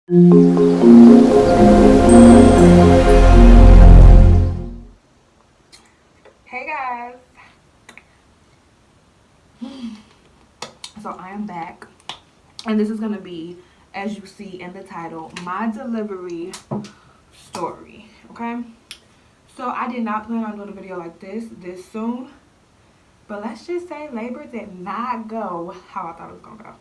Hey guys, so I am back, and this is gonna be, as you see in the title, my delivery story. Okay, so I did not plan on doing a video like this soon, but let's just say labor did not go how I thought it was gonna go.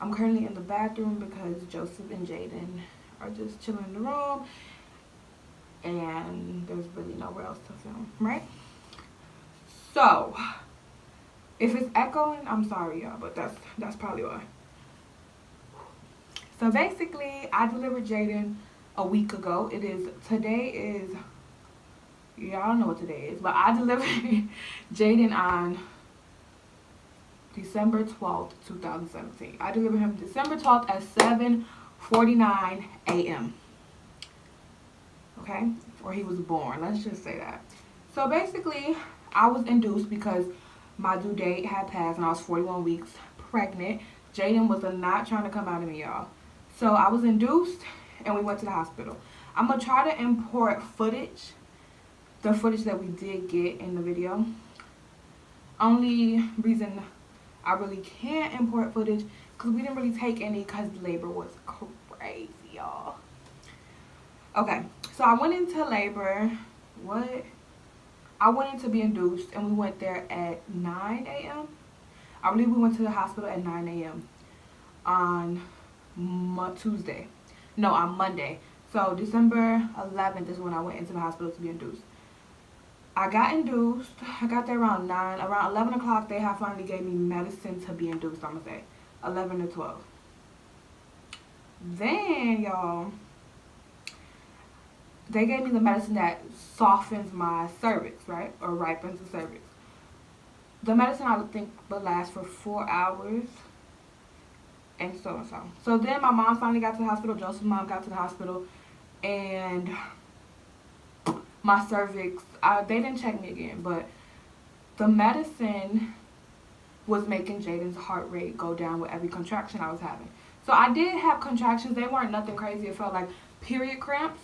I'm currently in the bathroom because Joseph and Jayden are just chilling in the room, and there's really nowhere else to film, right? So if it's echoing, I'm sorry, y'all, but that's probably why. So basically, I delivered Jayden a week ago. Today is, y'all don't know what today is, but I delivered Jayden on December 12th, 2017. I delivered him December 12th at 7:49 a.m. Okay, or he was born. Let's just say that. So basically, I was induced because my due date had passed and I was 41 weeks pregnant. Jayden was not trying to come out of me, y'all. So I was induced and we went to the hospital. I'm going to try to import footage, the footage that we did get in the video. Only reason I really can't import footage because we didn't really take any because labor was crazy, y'all. Okay, so I went into labor. I went in to be induced, and we went there at 9 a.m. I believe we went to the hospital at 9 a.m. on Tuesday. No, on Monday. So December 11th is when I went into the hospital to be induced. I got induced. I got there around 9. Around 11 o'clock, they have finally gave me medicine to be induced, I'm going to say. 11 to 12. Then, y'all, they gave me the medicine that softens my cervix, right? Or ripens the cervix. The medicine I think would last for 4 hours. And so and so. So then my mom finally got to the hospital. Joseph's mom got to the hospital. And my cervix, they didn't check me again. But the medicine was making Jayden's heart rate go down with every contraction I was having. So I did have contractions. They weren't nothing crazy. It felt like period cramps.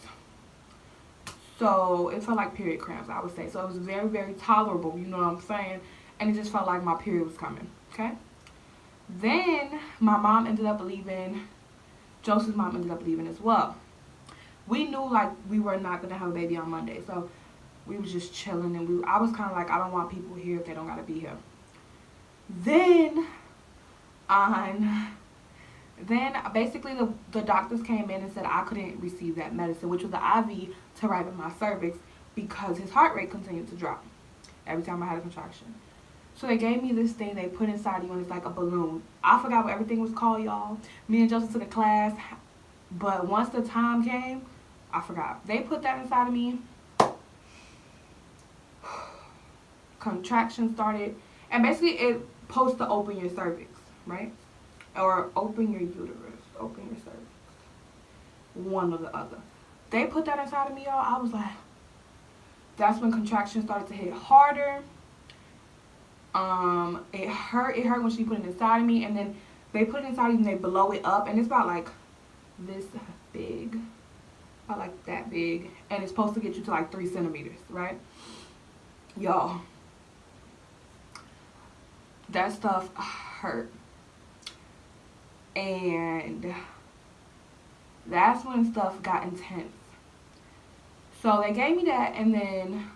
So it felt like period cramps, I would say. So it was very, very tolerable, you know what I'm saying? And it just felt like my period was coming, okay? Then my mom ended up leaving. Joseph's mom ended up leaving as well. We knew like we were not going to have a baby on Monday. So we was just chilling, and I was kind of like, I don't want people here if they don't got to be here. Then basically the doctors came in and said I couldn't receive that medicine, which was the IV to ripen my cervix, because his heart rate continued to drop every time I had a contraction. So they gave me this thing they put inside you, and it's like a balloon. I forgot what everything was called, y'all. Me and Joseph took a class, but once the time came, I forgot. They put that inside of me. Contraction started, and basically it supposed to open your cervix, right? Or open your uterus, open your cervix. One or the other. They put that inside of me, y'all. I was like, that's when contractions started to hit harder. It hurt when she put it inside of me, and then they put it inside of you and they blow it up, and it's about like this big, about like that big, and it's supposed to get you to like 3 centimeters, right? Y'all, that stuff hurt. And that's when stuff got intense. So they gave me that, and then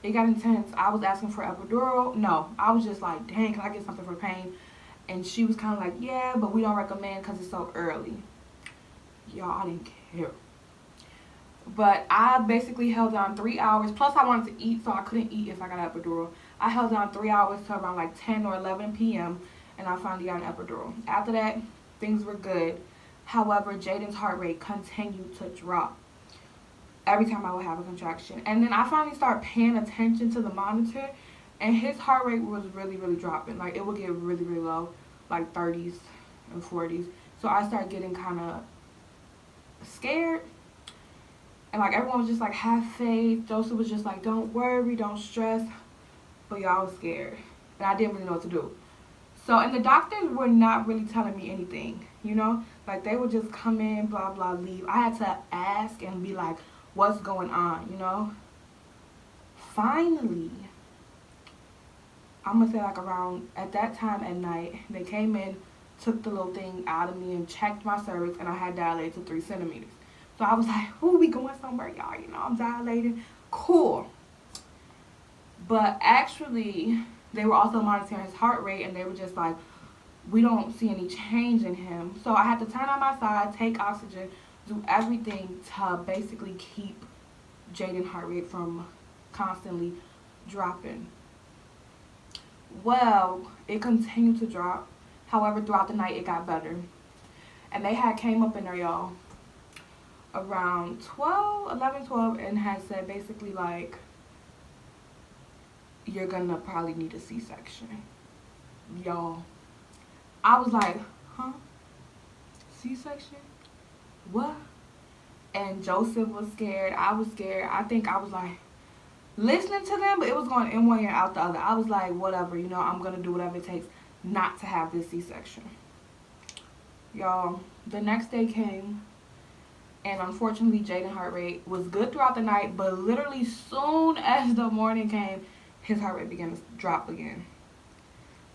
it got intense. I was asking for epidural. No, I was just like, dang, can I get something for pain? And she was kind of like, yeah, but we don't recommend because it's so early. Y'all, I didn't care. But I basically held on 3 hours. Plus, I wanted to eat, so I couldn't eat if I got an epidural. I held on 3 hours to around like 10 or 11 p.m. and I finally got an epidural. After that, things were good. However, Jayden's heart rate continued to drop every time I would have a contraction. And then I finally started paying attention to the monitor, and his heart rate was really, really dropping. Like, it would get really, really low, like 30s and 40s. So I started getting kind of scared. And, like, everyone was just like, have faith. Joseph was just like, don't worry, don't stress. But y'all was scared. And I didn't really know what to do. So, and the doctors were not really telling me anything, you know? Like, they would just come in, blah, blah, leave. I had to ask and be like, what's going on, you know? Finally, I'm gonna say like around, at that time at night, they came in, took the little thing out of me and checked my cervix, and I had dilated to 3 centimeters. So I was like, ooh, we going somewhere, y'all, you know, I'm dilated. Cool. But actually, they were also monitoring his heart rate, and they were just like, we don't see any change in him. So I had to turn on my side, take oxygen, do everything to basically keep Jayden's heart rate from constantly dropping. Well, it continued to drop. However, throughout the night, it got better. And they had came up in there, y'all, around 11, 12, and had said basically like, you're gonna probably need a C-section. Y'all, I was like, huh? C-section? What? And Joseph was scared. I was scared. I think I was like listening to them, but it was going in one ear out the other. I was like, whatever, you know, I'm gonna do whatever it takes not to have this C-section. Y'all, the next day came, and unfortunately Jayden's heart rate was good throughout the night, but literally soon as the morning came, his heart rate began to drop again.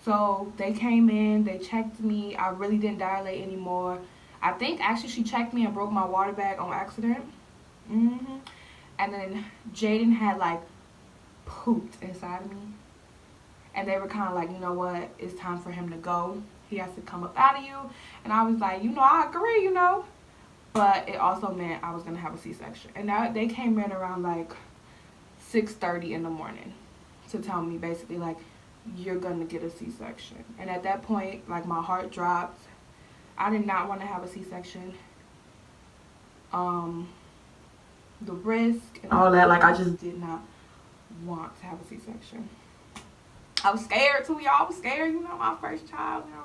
So they came in, they checked me. I really didn't dilate anymore. I think actually she checked me and broke my water bag on accident. And then Jayden had like pooped inside of me. And they were kind of like, you know what, it's time for him to go. He has to come up out of you. And I was like, you know, I agree, you know. But it also meant I was going to have a C-section. And now they came in around like 6:30 in the morning to tell me basically like, you're going to get a C-section. And at that point, like my heart dropped. I did not want to have a C-section. The risk and all that, like I just did not want to have a C-section. I was scared too, y'all. I was scared, you know, my first child, you know.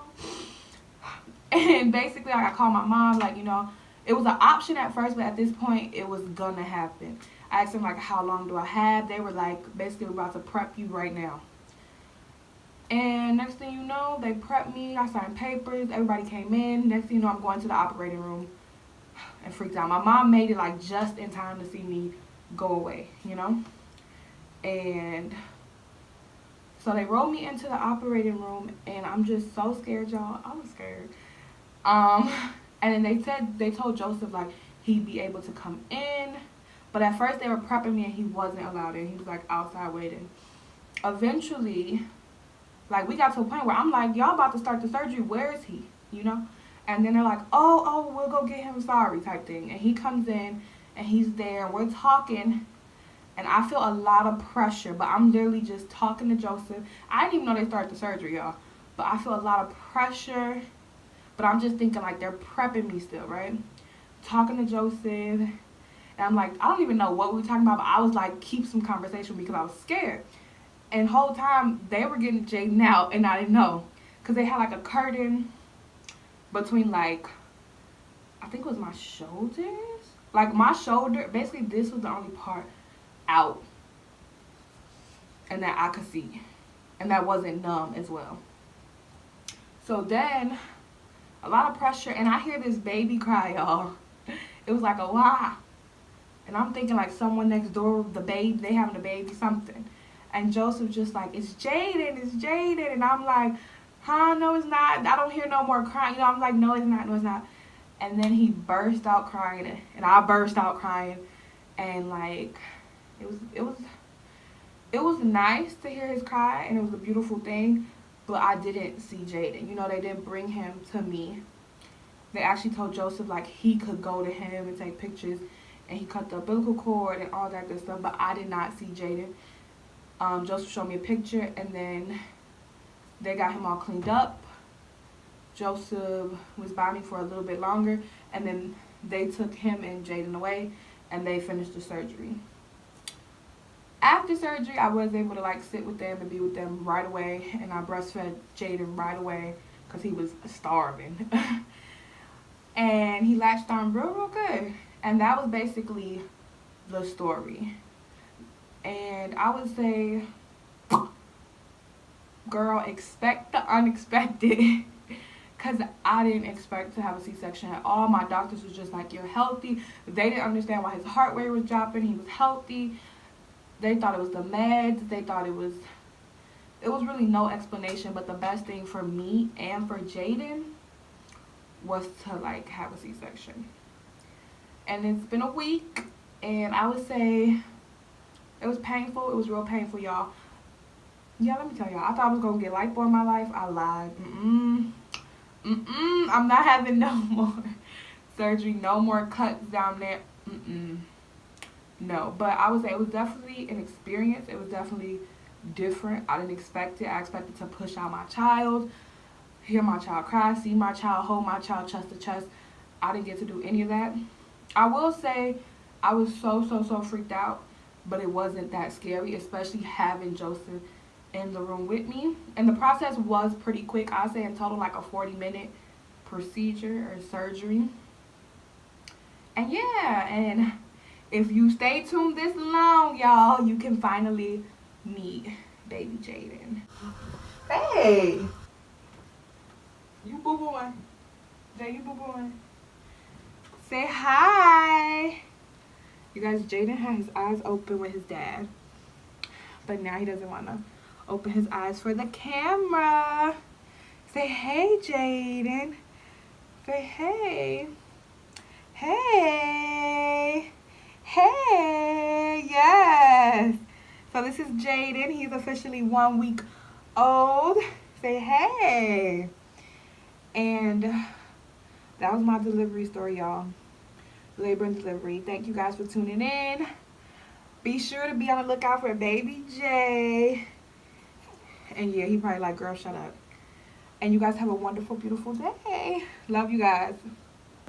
And basically, like, I called my mom, like, you know, it was an option at first, but at this point, it was gonna happen. I asked them, like, how long do I have? They were like, basically, we're about to prep you right now. And next thing you know, they prepped me. I signed papers. Everybody came in. Next thing you know, I'm going to the operating room and freaked out. My mom made it, like, just in time to see me go away, you know. And so they rolled me into the operating room, and I'm just so scared, y'all. I was scared. And then they told Joseph, like, he'd be able to come in. But at first, they were prepping me, and he wasn't allowed in. He was, like, outside waiting. Eventually, like, we got to a point where I'm like, y'all about to start the surgery. Where is he? You know? And then they're like, oh, we'll go get him, sorry, type thing. And he comes in, and he's there, and we're talking. And I feel a lot of pressure, but I'm literally just talking to Joseph. I didn't even know they started the surgery, y'all. But I feel a lot of pressure. But I'm just thinking, like, they're prepping me still, right? Talking to Joseph. And I'm like, I don't even know what we were talking about, but I was like, keep some conversation because I was scared. And the whole time, they were getting Jayden out, and I didn't know. Because they had, like, a curtain between, like, I think it was my shoulders. Like, my shoulder, basically, this was the only part out and that I could see, and that wasn't numb as well. So then a lot of pressure, and I hear this baby cry, y'all. It was like a wah, and I'm thinking like someone next door, the baby, they having a baby, something. And Joseph just like, it's Jayden, and I'm like, huh, no it's not, I don't hear no more crying, you know. I'm like, no it's not. And then he burst out crying, and I burst out crying, and like it was nice to hear his cry, and it was a beautiful thing, but I didn't see Jayden. You know, they didn't bring him to me. They actually told Joseph, like, he could go to him and take pictures, and he cut the umbilical cord and all that good stuff, but I did not see Jayden. Joseph showed me a picture, and then they got him all cleaned up. Joseph was by me for a little bit longer, and then they took him and Jayden away, and they finished the surgery. After surgery, I was able to like sit with them and be with them right away, and I breastfed Jayden right away because he was starving. And he latched on real good. And that was basically the story. And I would say Girl, expect the unexpected. Because I didn't expect to have a C-section at all. My doctors was just like, you're healthy. They didn't understand why his heart rate was dropping. He was healthy. They thought it was the meds. They thought it was really no explanation. But the best thing for me and for Jayden was to like have a C-section. And it's been a week, and I would say it was painful. It was real painful, y'all. Yeah, let me tell y'all, I thought I was gonna get lipo in my life. I lied. I'm not having no more surgery, no more cuts down there. No, but I would say it was definitely an experience. It was definitely different. I didn't expect it. I expected to push out my child, hear my child cry, see my child, hold my child chest to chest. I didn't get to do any of that. I will say I was so freaked out, but it wasn't that scary, especially having Joseph in the room with me. And the process was pretty quick. I'd say in total like a 40-minute procedure or surgery. And yeah, and if you stay tuned this long, y'all, you can finally meet baby Jayden. Hey! You boo-booing. Jay, you boo-booing. Say hi! You guys, Jayden had his eyes open with his dad. But now he doesn't want to open his eyes for the camera. Say hey, Jayden. Say hey. Hey. Hey. Yes. So this is Jayden. He's officially 1 week old. Say hey. And that was my delivery story, y'all. Labor and delivery. Thank you guys for tuning in. Be sure to be on the lookout for baby Jay. And yeah, he probably like, girl, shut up. And you guys have a wonderful, beautiful day. Love you guys.